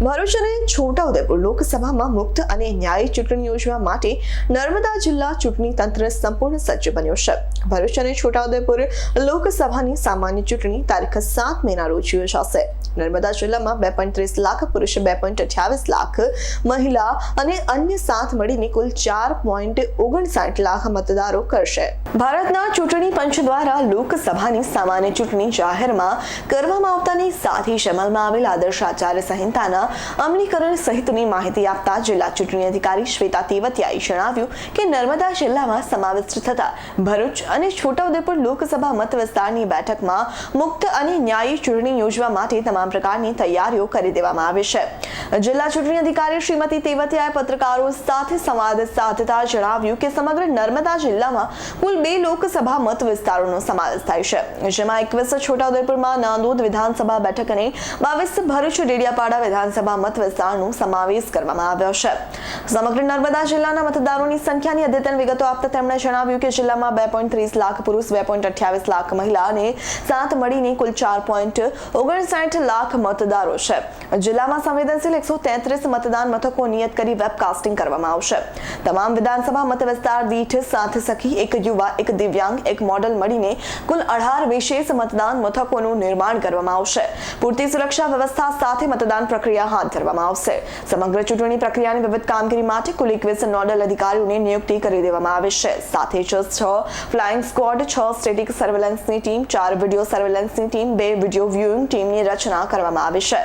ભરૂચ અને છોટાઉદેપુર લોકસભામાં મુક્ત અને ન્યાયી ચૂંટણી યોજવા માટે નર્મદા જિલ્લા ચૂંટણી તંત્ર સંપૂર્ણ સજ્જ બન્યો છે। ભરૂચ અને છોટાઉદેપુર લોકસભાની સામાન્ય ચૂંટણી તારીખ 7 મેના રોજ યોજાશે। નર્મદા જિલ્લામાં 2.30 લાખ પુરુષ, 2.28 લાખ મહિલા અને અન્ય સાથ મળીને કુલ 4.59 લાખ મતદારો કરશે। ભારતના ચૂંટણી પંચ દ્વારા લોકસભાની સામાન્ય ચૂંટણી જાહેરમાં કરવામાં આવતાની સાથે જ અમલમાં આવેલ આદર્શ આચાર સંહિતાના અમલીકરણ સહિતની માહિતી આપતા જિલ્લા ચૂંટણી અધિકારી શ્વેતા તેવતિયાએ જણાવ્યું કે નર્મદા જિલ્લામાં સમાવિષ્ટ થતા ભરૂચ અને છોટાઉદેપુર લોકસભા મત વિસ્તારની બેઠકમાં મુક્ત અને ન્યાયી ચૂંટણી યોજવા માટે તમામ પ્રકારની તૈયારીઓ કરી દેવામાં આવી છે। જિલ્લા ચૂંટણી અધિકારી શ્રીમતી તેવતિયાએ પત્રકારો સાથે સંવાદ સાધતા જણાવ્યું કે સમગ્ર નર્મદા જિલ્લામાં કુલ 2 લોકસભા મત વિસ્તારોનો સમાવેશ થાય છે, જેમાં 21 છોટાઉદેપુરમાં નાંદોદ વિધાનસભા બેઠક અને 22 ભરૂચ ડેડિયાપાડા વિધાનસભા મત વિસ્તારનો સમાવેશ કરવામાં આવ્યો છે। સમગ્ર નર્મદા જિલ્લાના મતદારોની સંખ્યાની અદ્યતન વિગતો આપતા તેમણે જણાવ્યું કે જિલ્લામાં 2.30 લાખ પુરુષ, 2.28 લાખ મહિલા અને સાથ મળીને કુલ 4.59 લાખ મતદારો છે। જિલ્લામાં સંવેદનશીલ 133 મતદાન મથકો નિયત કરી વેબકાસ્ટિંગ કરવામાં આવશે। તમામ વિધાનસભા મત વિસ્તાર દીઠ 7 સખી, 1 યુવા, 1 દિવ્યાંગ, 1 મોડલ મળીને કુલ 18 વિશેષ મતદાન મથકોનું નિર્માણ કરવામાં આવશે। પૂરતી સુરક્ષા વ્યવસ્થા સાથે મતદાન પ્રક્રિયા હાથ ધરવામાં આવશે। સમગ્ર ચૂંટણી પ્રક્રિયાની વિવિધ કામગીરી માટે કુલ 21 નોડલ અધિકારીઓની નિયુક્તિ કરી દેવામાં આવી છે। સાથે જ 6 ફ્લાઇંગ સ્ક્વોડ, 6 સ્ટેટિક સર્વેલન્સની ટીમ, 4 વિડિયો સર્વેલન્સની ટીમ, 2 વિડિયો વ્યુઇંગ ટીમની રચના કરવામાં આવી છે।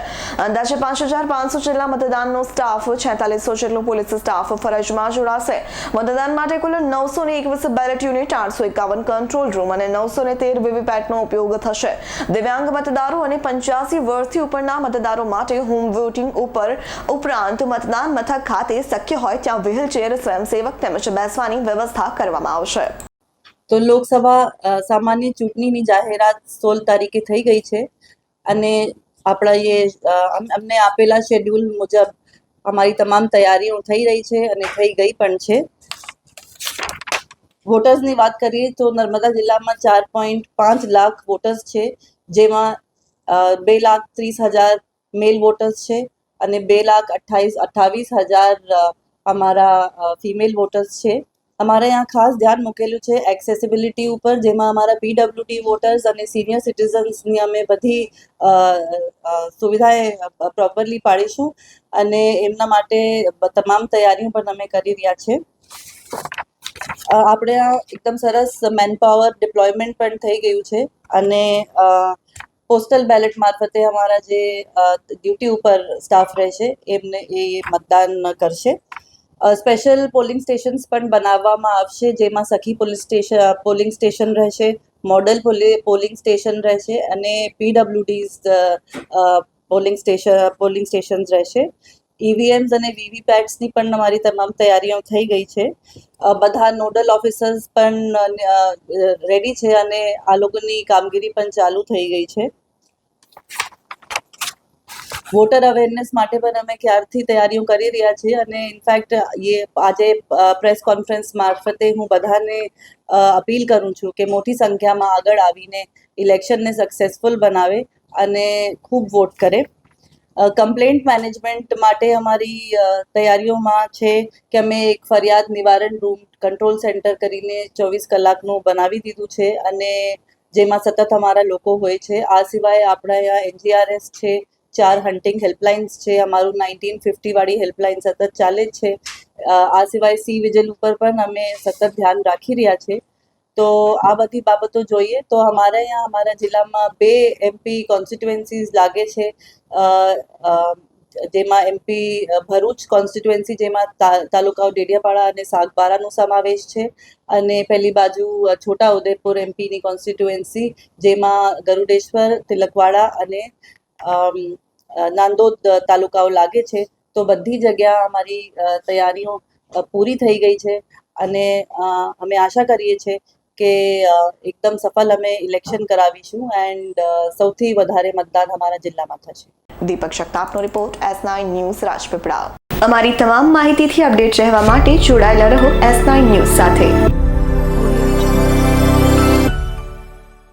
અંદાજે 5500 જેટલા મતદાનનો સ્ટાફ, 4600 જેટલો પોલીસ સ્ટાફ ફરજમાં જોડાશે। મતદાન માટે કુલ 921 બેલેટ યુનિટ, 851 કંટ્રોલ રૂમ અને 913 વીવીપેટનો ઉપયોગ થશે। દિવ્યાંગ મતદારો અને 85 વર્ષથી ઉપરના મતદારો માટે હોમ વોટિંગ ઉપરાંત મતદાન મથક ખાતે શક્ય હોય ત્યાં વ્હીલચેર, સ્વયંસેવક તેમજ બેસવાની વ્યવસ્થા કરવામાં આવશે। તો લોકસભા સામાન્ય ચૂંટણીની જાહેરાત 16 તારીખે થઈ ગઈ છે અને આપણા અમને આપેલા શેડ્યુલ મુજબ અમારી તમામ તૈયારીઓ થઈ રહી છે અને થઈ ગઈ પણ છે। વોટર્સની વાત કરીએ તો નર્મદા જિલ્લામાં 4.5 લાખ વોટર્સ છે, જેમાં 2,30,000 મેલ વોટર્સ છે અને 2,28,000 અમારા ફિમેલ વોટર્સ છે। અમારે यहाँ ખાસ ધ્યાન મૂકેલું છે એક્સેસિબિલિટી ઉપર, જેમાં અમારા પીડબ્લ્યુડી વોટર્સ અને સિનિયર સિટીઝન્સની અમે બધી સુવિધાએ પ્રોપરલી પાડીશું અને એમના માટે તમામ તૈયારીઓ પણ અમે કરી રહ્યા છે। આપણે આ એકદમ સરસ મેનપાવર ડિપ્લોયમેન્ટ પણ થઈ ગયું છે અને પોસ્ટલ બેલેટ મારફતે અમારા જે ડ્યુટી ઉપર સ્ટાફ રહેશે એમને એ મતદાન કરશે। સ્પેશિયલ પોલિંગ સ્ટેશન્સ પણ બનાવવામાં આવશે, જેમાં સખી પોલિંગ સ્ટેશન રહેશે, મોડલ પોલિંગ સ્ટેશન રહેશે અને પીડબ્લ્યુડીઝ પોલિંગ સ્ટેશન્સ રહેશે। ઈવીએમ્સ અને વીવીપેટ્સની પણ અમારી તમામ તૈયારીઓ થઈ ગઈ છે। બધા નોડલ ઓફિસર્સ પણ રેડી છે અને આ લોકોની કામગીરી પણ ચાલુ થઈ ગઈ છે। વોટર અવેરનેસ માટે પણ અમે ક્યારથી તૈયારીઓ કરી રહ્યા છીએ અને ઇનફેક્ટ આજે પ્રેસ કોન્ફરન્સ મારફતે હું બધાને અપીલ કરું છું કે મોટી સંખ્યામાં આગળ આવીને ઇલેક્શનને સક્સેસફુલ બનાવે અને ખૂબ વોટ કરે। કમ્પ્લેન્ટ મેનેજમેન્ટ માટે અમારી તૈયારીઓમાં છે કે અમે એક ફરિયાદ નિવારણ રૂમ, કંટ્રોલ સેન્ટર કરીને 24 કલાકનું બનાવી દીધું છે અને જેમાં સતત અમારા લોકો હોય છે। આ સિવાય આપણા અહીંયા NGRS છે, 4 હન્ટિંગ હેલ્પલાઇન્સ છે, અમારું 1950 વાળી હેલ્પલાઇન સતત ચાલે જ છે। આ સિવાય સી વિજિલ ઉપર પણ અમે સતત ધ્યાન રાખી રહ્યા છે। તો આ બધી બાબતો જોઈએ તો અમારા અહીંયા અમારા જિલ્લામાં 2 MP કોન્સ્ટિટ્યુએન્સીઝ લાગે છે, જેમાં MP ભરૂચ કોન્સ્ટિટ્યુએન્સી, જેમાં તાલુકાઓ ડેડિયાપાડા અને સાગબારાનો સમાવેશ છે અને પહેલી બાજુ છોટાઉદેપુર MPની કોન્સ્ટિટ્યુએન્સી, જેમાં ગરુડેશ્વર, તિલકવાડા અને નાંદોદ તાલુકાઓ લાગે છે। તો બધી જગ્યા અમારી તૈયારીઓ પૂરી થઈ ગઈ છે અને અમે આશા કરીએ છીએ કે એકદમ સફળ અમે ઇલેક્શન કરાવીશું એન્ડ સૌથી વધારે મતદાન અમારા જિલ્લામાં થશે। દીપક શક્તાપનો રિપોર્ટ, S9 ન્યૂઝ, રાજપીપળા। અમારી તમામ માહિતીથી અપડેટ રહેવા માટે જોડાયેલા રહો S9 ન્યૂઝ સાથે।